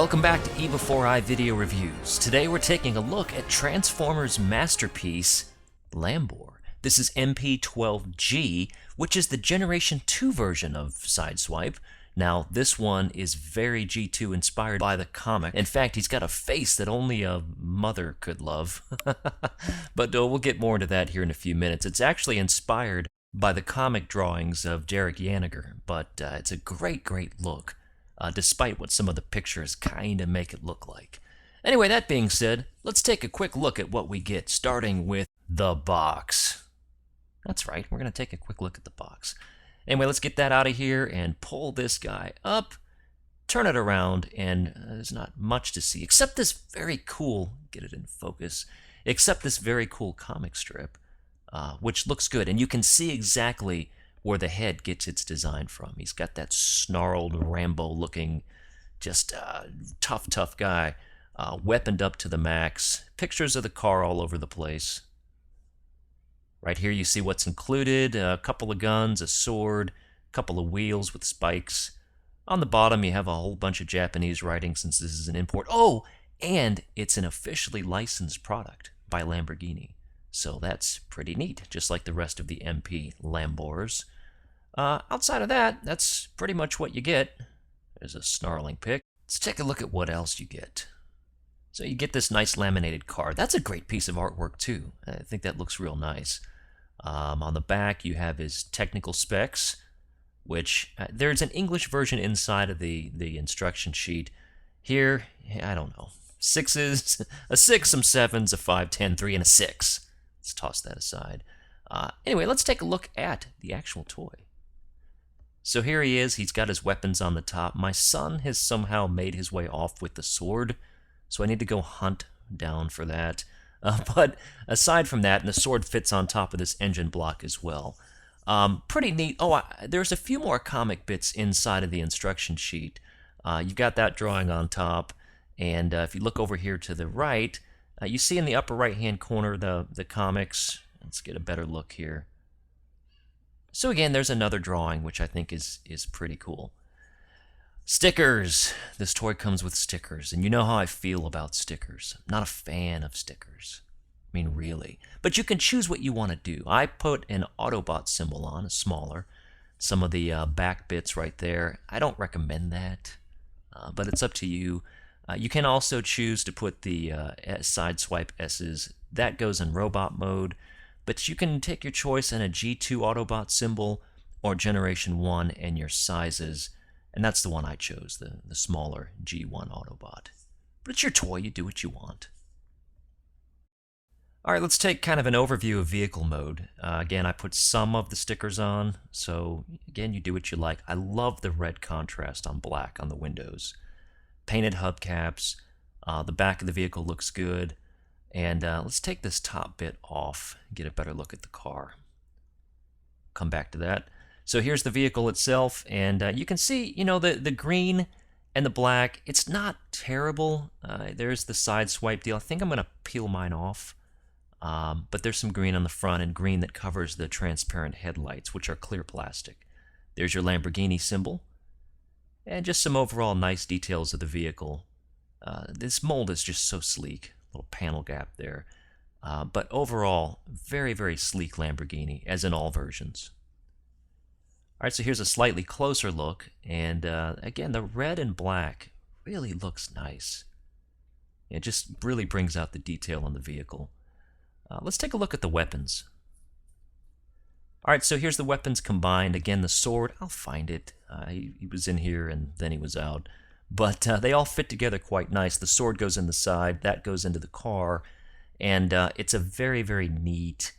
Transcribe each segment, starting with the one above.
Welcome back to eBEFOREi Video Reviews. Today we're taking a look at Transformers Masterpiece LAMBOR. This is MP12-G, which is the Generation 2 version of Sideswipe. Now, this one is very G2 inspired by the comic. In fact, he's got a face that only a mother could love. But we'll get more into that here in a few minutes. It's actually inspired by the comic drawings of Derek Yaniger, but it's a great look. Despite what some of the pictures kind of make it look like. Anyway, that being said, let's take a quick look at what we get, starting with the box. That's right, we're going to take a quick look at the box. Anyway, let's get that out of here and pull this guy up, turn it around, and there's not much to see, except this very cool, get it in focus, except this very cool comic strip, which looks good, and you can see exactly where the head gets its design from. He's got that snarled, Rambo-looking, just tough guy, weaponed up to the max. Pictures of the car all over the place. Right here you see what's included, a couple of guns, a sword, a couple of wheels with spikes. On the bottom you have a whole bunch of Japanese writing since this is an import. Oh, and it's an officially licensed product by Lamborghini. So that's pretty neat, just like the rest of the MP Lambors. Outside of that, that's pretty much what you get. There's a snarling pic. Let's take a look at what else you get. So you get this nice laminated card. That's a great piece of artwork too. I think that looks real nice. On the back you have his technical specs, which there's an English version inside of the instruction sheet. Here, I don't know, sixes, a 6, some 7s, a 5, 10, 3, and a 6. Let's toss that aside. Anyway, let's take a look at the actual toy. So here he is, he's got his weapons on the top. My son has somehow made his way off with the sword, so I need to go hunt down for that. But aside from that, and the sword fits on top of this engine block as well. Pretty neat. Oh, there's a few more comic bits inside of the instruction sheet. You've got that drawing on top, and if you look over here to the right, you see in the upper right-hand corner the comics. Let's get a better look here. So again, there's another drawing, which I think is pretty cool. Stickers. This toy comes with stickers, and you know how I feel about stickers. I'm not a fan of stickers. I mean, really. But you can choose what you want to do. I put an Autobot symbol on, a smaller. Some of the back bits right there. I don't recommend that, but it's up to you. You can also choose to put the Sideswipe S's. That goes in robot mode. But you can take your choice in a G2 Autobot symbol or Generation 1 and your sizes. And that's the one I chose, the smaller G1 Autobot. But it's your toy, you do what you want. Alright, let's take kind of an overview of vehicle mode. Again, I put some of the stickers on, so again, you do what you like. I love the red contrast on black on the windows. Painted hubcaps, the back of the vehicle looks good. And let's take this top bit off and get a better look at the car. Come back to that. So here's the vehicle itself, and you can see, you know, the green and the black, it's not terrible. There's the Sideswipe deal. I think I'm going to peel mine off. But there's some green on the front and green that covers the transparent headlights, which are clear plastic. There's your Lamborghini symbol. And just some overall nice details of the vehicle. This mold is just so sleek. Little panel gap there. But overall, very sleek Lamborghini, as in all versions. Alright, so here's a slightly closer look, and again, the red and black really looks nice. It just really brings out the detail on the vehicle. Let's take a look at the weapons. Alright, so here's the weapons combined. Again, the sword, I'll find it. He was in here and then he was out. But they all fit together quite nice. The sword goes in the side, that goes into the car, and it's a very neat,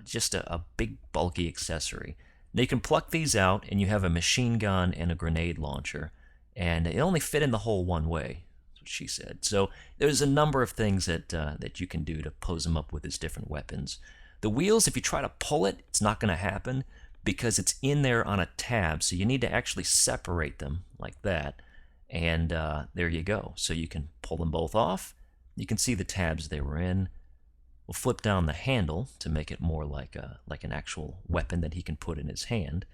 just a big bulky accessory. Now you can pluck these out, and you have a machine gun and a grenade launcher, and it only fit in the hole one way. That's what she said. So there's a number of things that you can do to pose them up with his different weapons. The wheels, if you try to pull it, it's not going to happen because it's in there on a tab, so you need to actually separate them like that. And there you go. So you can pull them both off. You can see the tabs they were in. We'll flip down the handle to make it more like an actual weapon that he can put in his hand.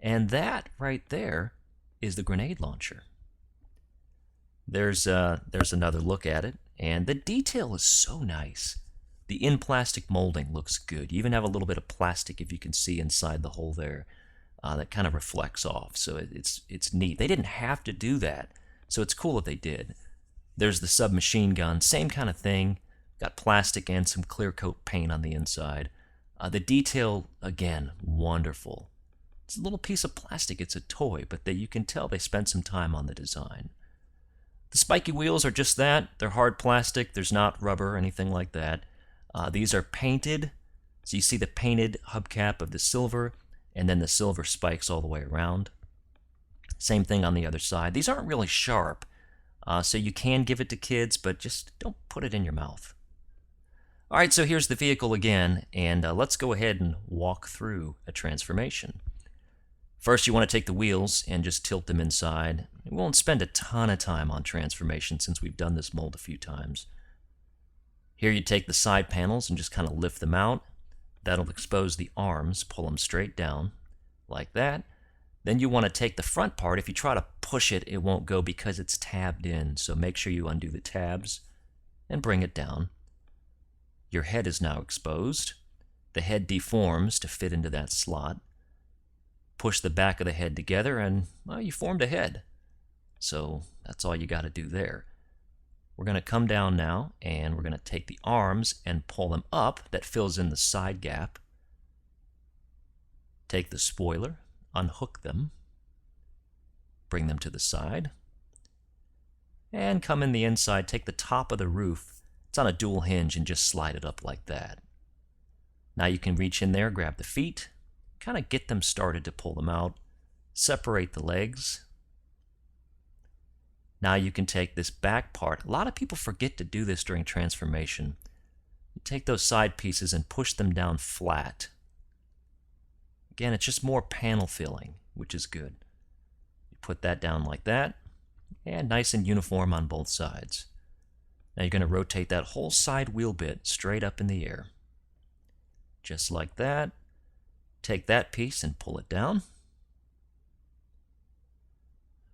And that right there is the grenade launcher. There's another look at it, and the detail is so nice. The in-plastic molding looks good. You even have a little bit of plastic, if you can see inside the hole there, that kind of reflects off. So it's neat. They didn't have to do that, so it's cool that they did. There's the submachine gun, same kind of thing. Got plastic and some clear coat paint on the inside. The detail, again, wonderful. It's a little piece of plastic. It's a toy, but you can tell they spent some time on the design. The spiky wheels are just that. They're hard plastic. There's not rubber or anything like that. These are painted. So you see the painted hubcap of the silver, and then the silver spikes all the way around. Same thing on the other side. These aren't really sharp, so you can give it to kids, but just don't put it in your mouth. All right, so here's the vehicle again, and let's go ahead and walk through a transformation. First, you want to take the wheels and just tilt them inside. We won't spend a ton of time on transformation since we've done this mold a few times. Here you take the side panels and just kind of lift them out. That'll expose the arms, pull them straight down, like that. Then you want to take the front part. If you try to push it, it won't go because it's tabbed in, so make sure you undo the tabs and bring it down. Your head is now exposed. The head deforms to fit into that slot. Push the back of the head together and, well, you formed a head. So that's all you got to do there. We're going to come down now, and we're going to take the arms and pull them up. That fills in the side gap. Take the spoiler, unhook them, bring them to the side, and come in the inside. Take the top of the roof. It's on a dual hinge, and just slide it up like that. Now you can reach in there, grab the feet, kind of get them started to pull them out, separate the legs. Now you can take this back part. A lot of people forget to do this during transformation. You take those side pieces and push them down flat. Again, it's just more panel filling, which is good. You put that down like that, and nice and uniform on both sides. Now you're going to rotate that whole side wheel bit straight up in the air. Just like that. Take that piece and pull it down.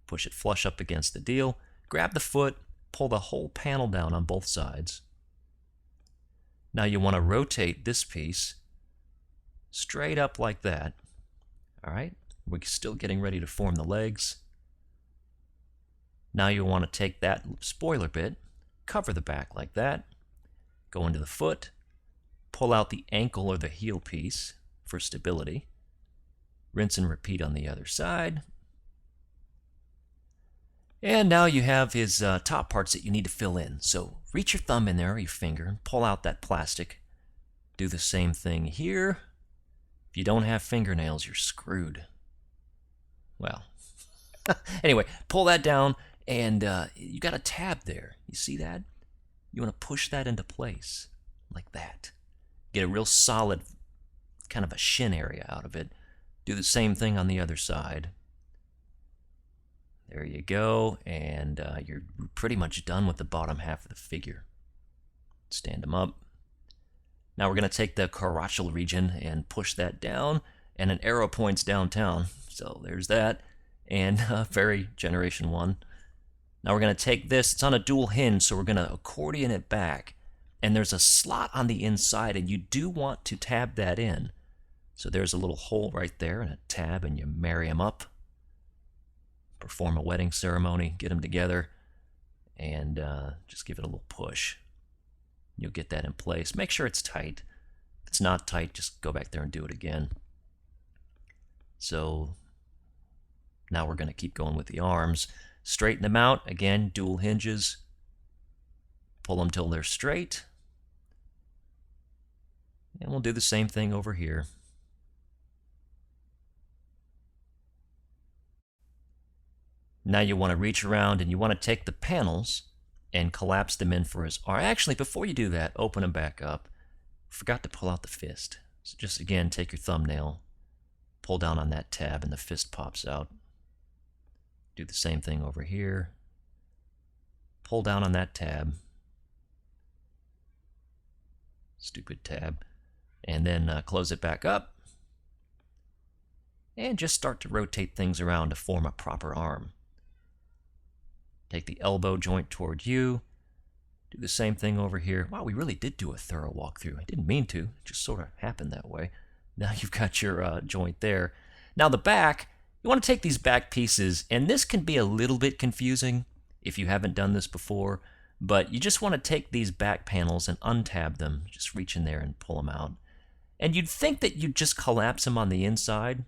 Push it flush up against the deal. Grab the foot, pull the whole panel down on both sides. Now you want to rotate this piece straight up like that. All right, we're still getting ready to form the legs. Now you want to take that spoiler bit, cover the back like that, go into the foot, pull out the ankle or the heel piece for stability. Rinse and repeat on the other side. And now you have his top parts that you need to fill in. So reach your thumb in there, or your finger, and pull out that plastic. Do the same thing here. If you don't have fingernails, you're screwed. Well, anyway, pull that down, and you got a tab there. You see that? You want to push that into place, like that. Get a real solid, kind of a shin area out of it. Do the same thing on the other side. There you go, and you're pretty much done with the bottom half of the figure. Stand them up. Now we're going to take the coracal region and push that down, and an arrow points downtown. So there's that, and very Generation 1. Now we're going to take this. It's on a dual hinge, so we're going to accordion it back, and there's a slot on the inside, and you do want to tab that in. So there's a little hole right there and a tab, and you marry them up. Perform a wedding ceremony, get them together, and just give it a little push. You'll get that in place. Make sure it's tight. If it's not tight, just go back there and do it again. So now we're going to keep going with the arms. Straighten them out. Again, dual hinges. Pull them till they're straight. And we'll do the same thing over here. Now you want to reach around and you want to take the panels and collapse them in for his arm. Actually, before you do that, open them back up. Forgot to pull out the fist. So just again, take your thumbnail, pull down on that tab, and the fist pops out. Do the same thing over here. Pull down on that tab. Stupid tab. And then close it back up. And just start to rotate things around to form a proper arm. Take the elbow joint toward you. Do the same thing over here. Wow, we really did do a thorough walkthrough. I didn't mean to. It just sort of happened that way. Now you've got your joint there. Now the back, you want to take these back pieces, and this can be a little bit confusing if you haven't done this before, but you just want to take these back panels and untab them. Just reach in there and pull them out. And you'd think that you'd just collapse them on the inside,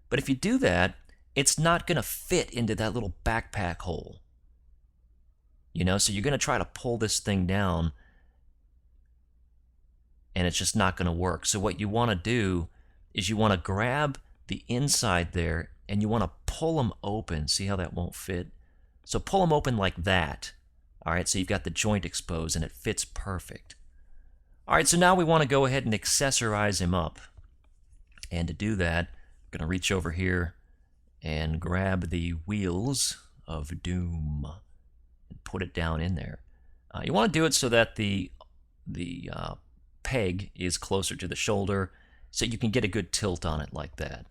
but if you do that, it's not going to fit into that little backpack hole. You know, so you're going to try to pull this thing down, and it's just not going to work. So what you want to do is you want to grab the inside there, and you want to pull them open. See how that won't fit? So pull them open like that. All right, so you've got the joint exposed, and it fits perfect. All right, so now we want to go ahead and accessorize him up. And to do that, I'm going to reach over here and grab the Wheels of Doom and put it down in there. You want to do it so that the peg is closer to the shoulder so you can get a good tilt on it like that.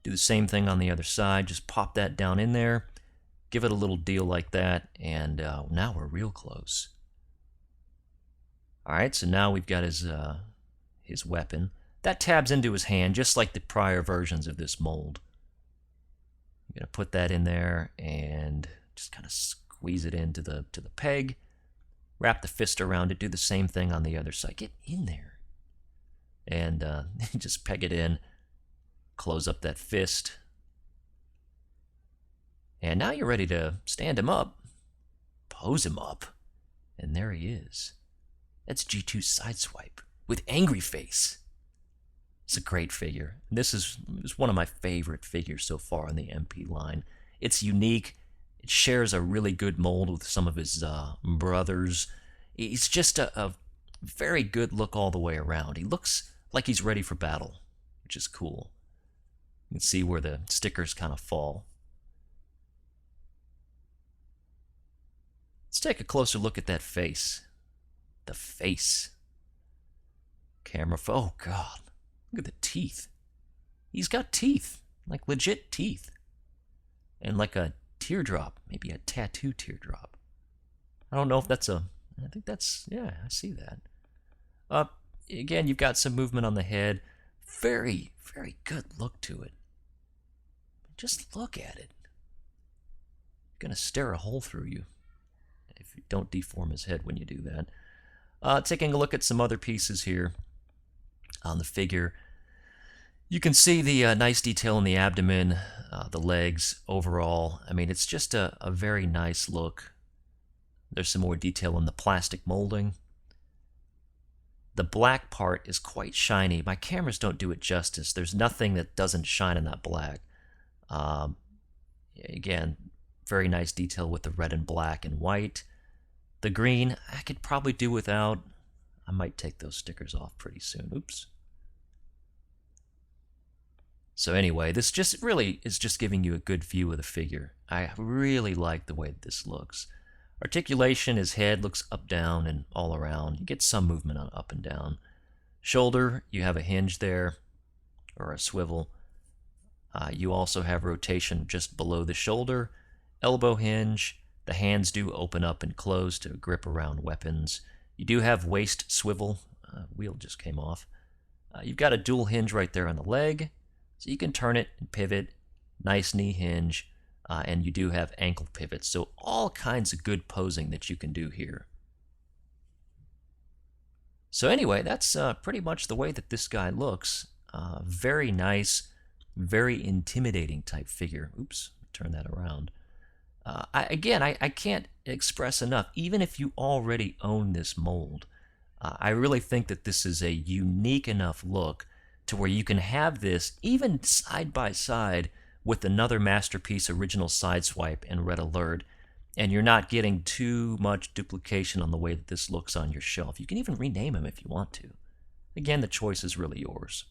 Do the same thing on the other side. Just pop that down in there, give it a little deal like that, and now we're real close. All right, so now we've got his weapon. That tabs into his hand just like the prior versions of this mold. You're going to put that in there and just kind of squeeze it into the peg. Wrap the fist around it. Do the same thing on the other side. Get in there. And just peg it in. Close up that fist. And now you're ready to stand him up. Pose him up. And there he is. That's G2 Sideswipe with angry face. It's a great figure. This is one of my favorite figures so far in the MP line. It's unique. It shares a really good mold with some of his brothers. He's just a very good look all the way around. He looks like he's ready for battle, which is cool. You can see where the stickers kind of fall. Let's take a closer look at that face. The face. Camera. Oh, God. Look at the teeth. He's got teeth. Like legit teeth. And like a teardrop. Maybe a tattoo teardrop. I don't know if that's a... I think that's... Yeah, I see that. Again, you've got some movement on the head. Very, very good look to it. Just look at it. It's going to stare a hole through you. If you don't deform his head when you do that. Taking a look at some other pieces here on the figure. You can see the nice detail in the abdomen, the legs overall. I mean, it's just a very nice look. There's some more detail in the plastic molding. The black part is quite shiny. My cameras don't do it justice. There's nothing that doesn't shine in that black. Again, very nice detail with the red and black and white. The green, I could probably do without. I might take those stickers off pretty soon. Oops. So anyway, this just really is just giving you a good view of the figure. I really like the way that this looks. Articulation, his head looks up, down, and all around. You get some movement on up and down. Shoulder, you have a hinge there, or a swivel. You also have rotation just below the shoulder. Elbow hinge. The hands do open up and close to grip around weapons. You do have waist swivel. Wheel just came off. You've got a dual hinge right there on the leg, so you can turn it and pivot. Nice knee hinge, and you do have ankle pivots. So all kinds of good posing that you can do here. So anyway, that's pretty much the way that this guy looks. Very nice, very intimidating type figure. Oops, turn that around. I can't express enough, even if you already own this mold, I really think that this is a unique enough look to where you can have this even side by side with another Masterpiece original Sideswipe and Red Alert, and you're not getting too much duplication on the way that this looks on your shelf. You can even rename them if you want to. Again, the choice is really yours.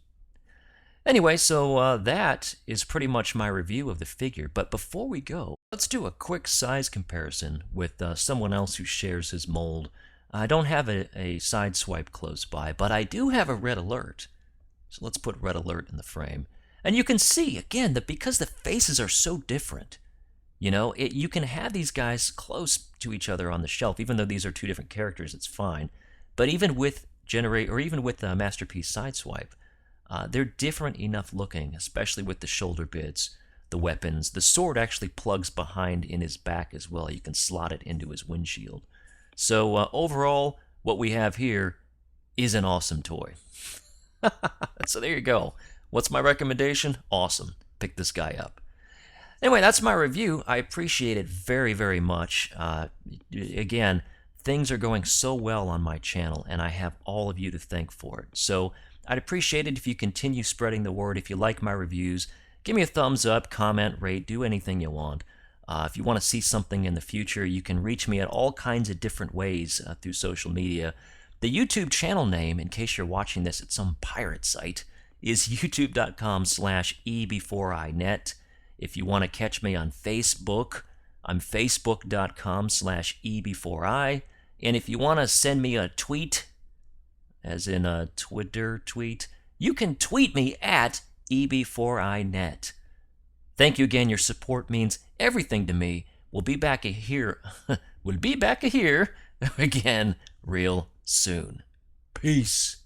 Anyway, so that is pretty much my review of the figure, but before we go, let's do a quick size comparison with someone else who shares his mold. I don't have a Sideswipe close by, but I do have a Red Alert. So let's put Red Alert in the frame. And you can see, again, that because the faces are so different, You know, you can have these guys close to each other on the shelf, even though these are two different characters. It's fine. But even with Masterpiece Sideswipe, they're different enough looking, especially with the shoulder bits, the weapons. The sword actually plugs behind in his back as well. You can slot it into his windshield. So overall, what we have here is an awesome toy. So there you go. What's my recommendation? Awesome. Pick this guy up. Anyway, that's my review. I appreciate it very, very much. Again, things are going so well on my channel, and I have all of you to thank for it. So I'd appreciate it if you continue spreading the word. If you like my reviews, give me a thumbs up, comment, rate, do anything you want. If you want to see something in the future, you can reach me at all kinds of different ways through social media. The YouTube channel name, in case you're watching this at some pirate site, is youtube.com/eBEFOREiNet. If you want to catch me on Facebook, I'm facebook.com/eBEFOREi. And if you want to send me a tweet, as in a Twitter tweet, you can tweet me at eBEFOREiNet. Thank you again. Your support means everything to me. We'll be back here. We'll be back here again real soon. Peace.